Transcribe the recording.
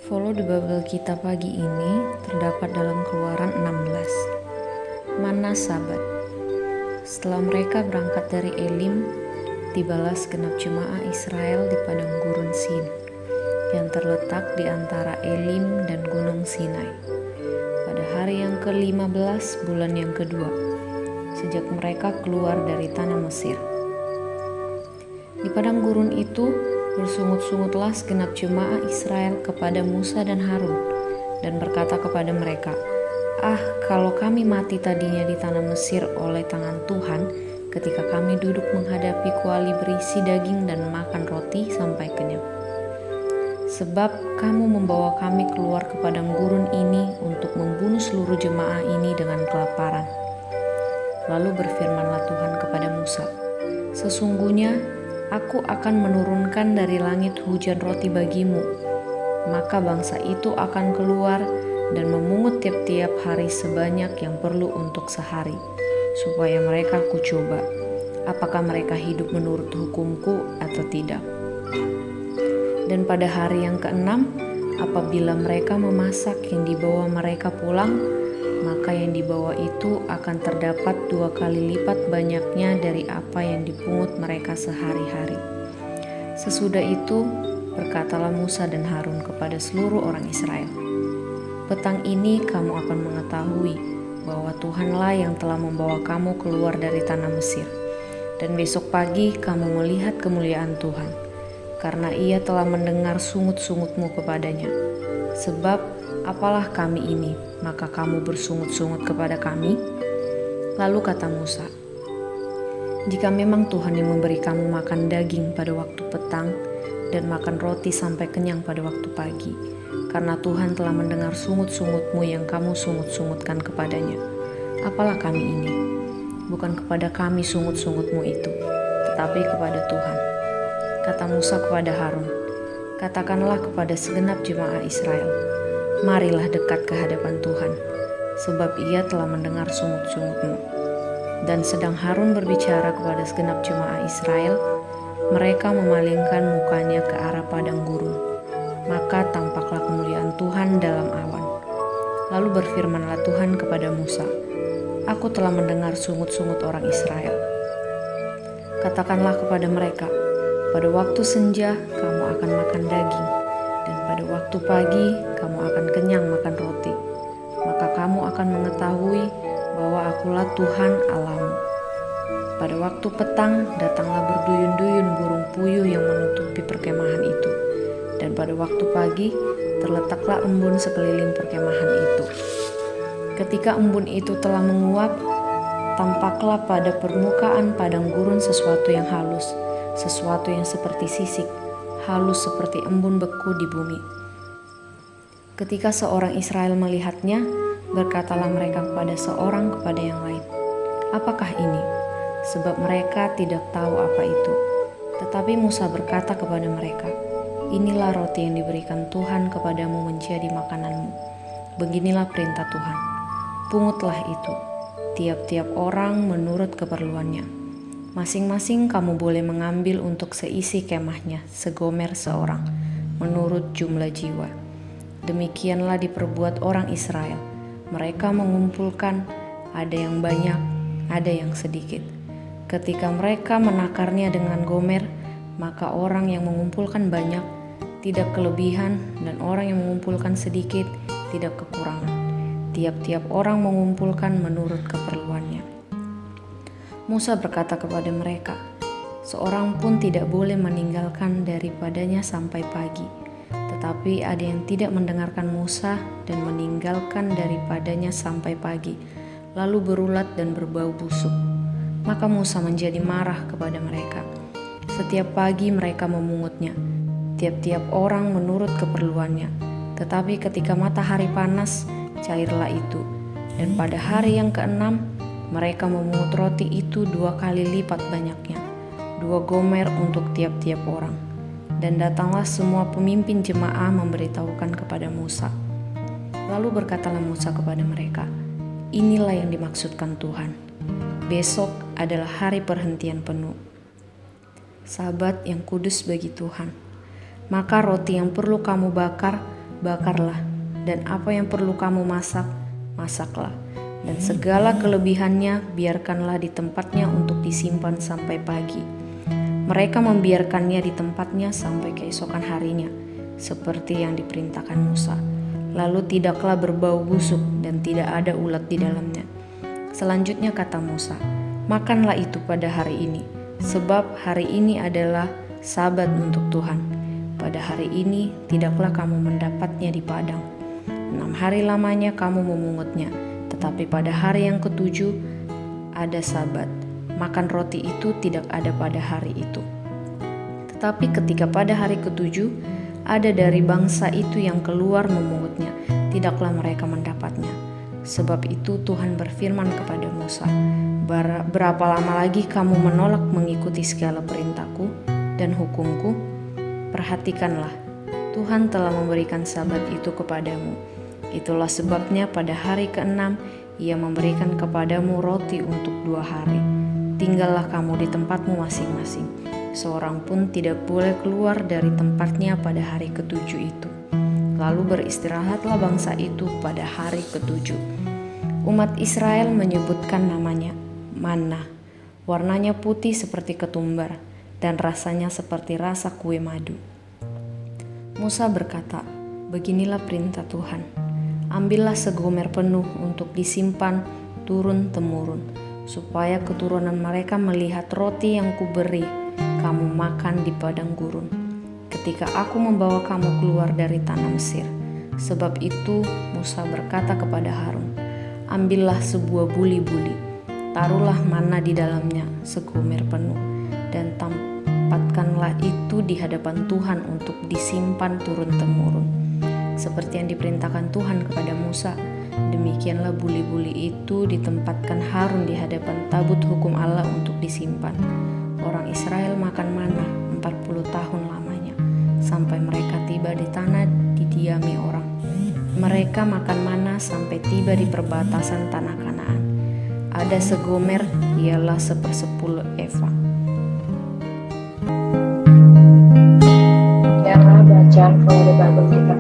Follow the Bible kita pagi ini terdapat dalam Keluaran 16. Mana Sabat. Setelah mereka berangkat dari Elim, tibalah segenap jemaah Israel di padang gurun Sin, yang terletak di antara Elim dan Gunung Sinai. Pada hari yang ke-15 bulan yang kedua, sejak mereka keluar dari tanah Mesir. Di padang gurun itu, bersungut-sungutlah segenap jemaah Israel kepada Musa dan Harun, dan berkata kepada mereka, kalau kami mati tadinya di tanah Mesir oleh tangan Tuhan, ketika kami duduk menghadapi kuali berisi daging dan makan roti sampai kenyang. Sebab kamu membawa kami keluar ke padang gurun ini untuk membunuh seluruh jemaah ini dengan kelaparan. Lalu berfirmanlah Tuhan kepada Musa, sesungguhnya Aku akan menurunkan dari langit hujan roti bagimu, maka bangsa itu akan keluar dan memungut tiap-tiap hari sebanyak yang perlu untuk sehari, supaya mereka kucoba, apakah mereka hidup menurut hukumku atau tidak. Dan pada hari yang ke-6, apabila mereka memasak yang dibawa mereka pulang, maka yang dibawa itu akan terdapat 2 kali lipat banyaknya dari apa yang dipungut mereka sehari-hari. Sesudah itu, berkatalah Musa dan Harun kepada seluruh orang Israel, petang ini kamu akan mengetahui bahwa Tuhanlah yang telah membawa kamu keluar dari tanah Mesir, dan besok pagi kamu melihat kemuliaan Tuhan, karena Ia telah mendengar sungut-sungutmu kepadanya. Sebab apalah kami ini, maka kamu bersungut-sungut kepada kami? Lalu kata Musa, jika memang Tuhan yang memberi kamu makan daging pada waktu petang dan makan roti sampai kenyang pada waktu pagi, karena Tuhan telah mendengar sungut-sungutmu yang kamu sungut-sungutkan kepadanya, apalah kami ini? Bukan kepada kami sungut-sungutmu itu, tetapi kepada Tuhan. Kata Musa kepada Harun, katakanlah kepada segenap jemaah Israel, marilah dekat ke hadapan Tuhan, sebab Ia telah mendengar sungut-sungutmu. Dan sedang Harun berbicara kepada segenap jemaah Israel, mereka memalingkan mukanya ke arah padang gurun. Maka tampaklah kemuliaan Tuhan dalam awan. Lalu berfirmanlah Tuhan kepada Musa, Aku telah mendengar sungut-sungut orang Israel. Katakanlah kepada mereka, pada waktu senja kamu akan makan daging, dan pada waktu pagi kamu akan kenyang makan roti. Maka kamu akan mengetahui bahwa Akulah Tuhan Allahmu. Pada waktu petang datanglah berduyun-duyun burung puyuh yang menutupi perkemahan itu, dan pada waktu pagi terletaklah embun sekeliling perkemahan itu. Ketika embun itu telah menguap, tampaklah pada permukaan padang gurun sesuatu yang halus, sesuatu yang seperti sisik, halus seperti embun beku di bumi. Ketika seorang Israel melihatnya, berkatalah mereka kepada yang lain, apakah ini? Sebab mereka tidak tahu apa itu. Tetapi Musa berkata kepada mereka, inilah roti yang diberikan Tuhan kepadamu menjadi makananmu. Beginilah perintah Tuhan, pungutlah itu, tiap-tiap orang menurut keperluannya. Masing-masing kamu boleh mengambil untuk seisi kemahnya, segomer seorang, menurut jumlah jiwa. Demikianlah diperbuat orang Israel. Mereka mengumpulkan, ada yang banyak, ada yang sedikit. Ketika mereka menakarnya dengan gomer, maka orang yang mengumpulkan banyak tidak kelebihan, dan orang yang mengumpulkan sedikit tidak kekurangan. Tiap-tiap orang mengumpulkan menurut keperluannya. Musa berkata kepada mereka, seorang pun tidak boleh meninggalkan daripadanya sampai pagi. Tetapi ada yang tidak mendengarkan Musa dan meninggalkan daripadanya sampai pagi, lalu berulat dan berbau busuk. Maka Musa menjadi marah kepada mereka. Setiap pagi mereka memungutnya, tiap-tiap orang menurut keperluannya. Tetapi ketika matahari panas, cairlah itu. Dan pada hari yang ke-6, mereka memungut roti itu 2 kali lipat banyaknya, 2 gomer untuk tiap-tiap orang. Dan datanglah semua pemimpin jemaah memberitahukan kepada Musa. Lalu berkatalah Musa kepada mereka, inilah yang dimaksudkan Tuhan. Besok adalah hari perhentian penuh, Sabat yang kudus bagi Tuhan. Maka roti yang perlu kamu bakar bakarlah, dan apa yang perlu kamu masak, masaklah. Dan segala kelebihannya biarkanlah di tempatnya untuk disimpan sampai pagi. Mereka membiarkannya di tempatnya sampai keesokan harinya, seperti yang diperintahkan Musa. Lalu tidaklah berbau busuk dan tidak ada ulat di dalamnya. Selanjutnya kata Musa, makanlah itu pada hari ini, sebab hari ini adalah Sabat untuk Tuhan. Pada hari ini tidaklah kamu mendapatnya di padang. 6 hari lamanya kamu memungutnya, tetapi pada hari yang ketujuh ada Sabat. Makan roti itu tidak ada pada hari itu. Tetapi ketika pada hari ketujuh ada dari bangsa itu yang keluar memungutnya, tidaklah mereka mendapatnya. Sebab itu Tuhan berfirman kepada Musa, berapa lama lagi kamu menolak mengikuti segala perintahku dan hukumku? Perhatikanlah, Tuhan telah memberikan Sabat itu kepadamu. Itulah sebabnya pada hari ke-6 Ia memberikan kepadamu roti untuk 2 hari. Tinggallah kamu di tempatmu masing-masing. Seorang pun tidak boleh keluar dari tempatnya pada hari ke-7 itu. Lalu beristirahatlah bangsa itu pada hari ke-7. Umat Israel menyebutkan namanya manna. Warnanya putih seperti ketumbar dan rasanya seperti rasa kue madu. Musa berkata, beginilah perintah Tuhan. Ambillah segomer penuh untuk disimpan turun-temurun, supaya keturunan mereka melihat roti yang kuberi kamu makan di padang gurun, ketika aku membawa kamu keluar dari tanah Mesir. Sebab itu Musa berkata kepada Harun, ambillah sebuah buli-buli, taruhlah mana di dalamnya segomer penuh, dan tempatkanlah itu di hadapan Tuhan untuk disimpan turun-temurun. Seperti yang diperintahkan Tuhan kepada Musa, demikianlah buli-buli itu ditempatkan Harun di hadapan tabut hukum Allah untuk disimpan. Orang Israel makan manna 40 tahun lamanya, sampai mereka tiba di tanah didiami orang. Mereka makan manna sampai tiba di perbatasan tanah Kanaan. Ada segomer, ialah 1/10 eva. Demikianlah bacaan Alkitab kita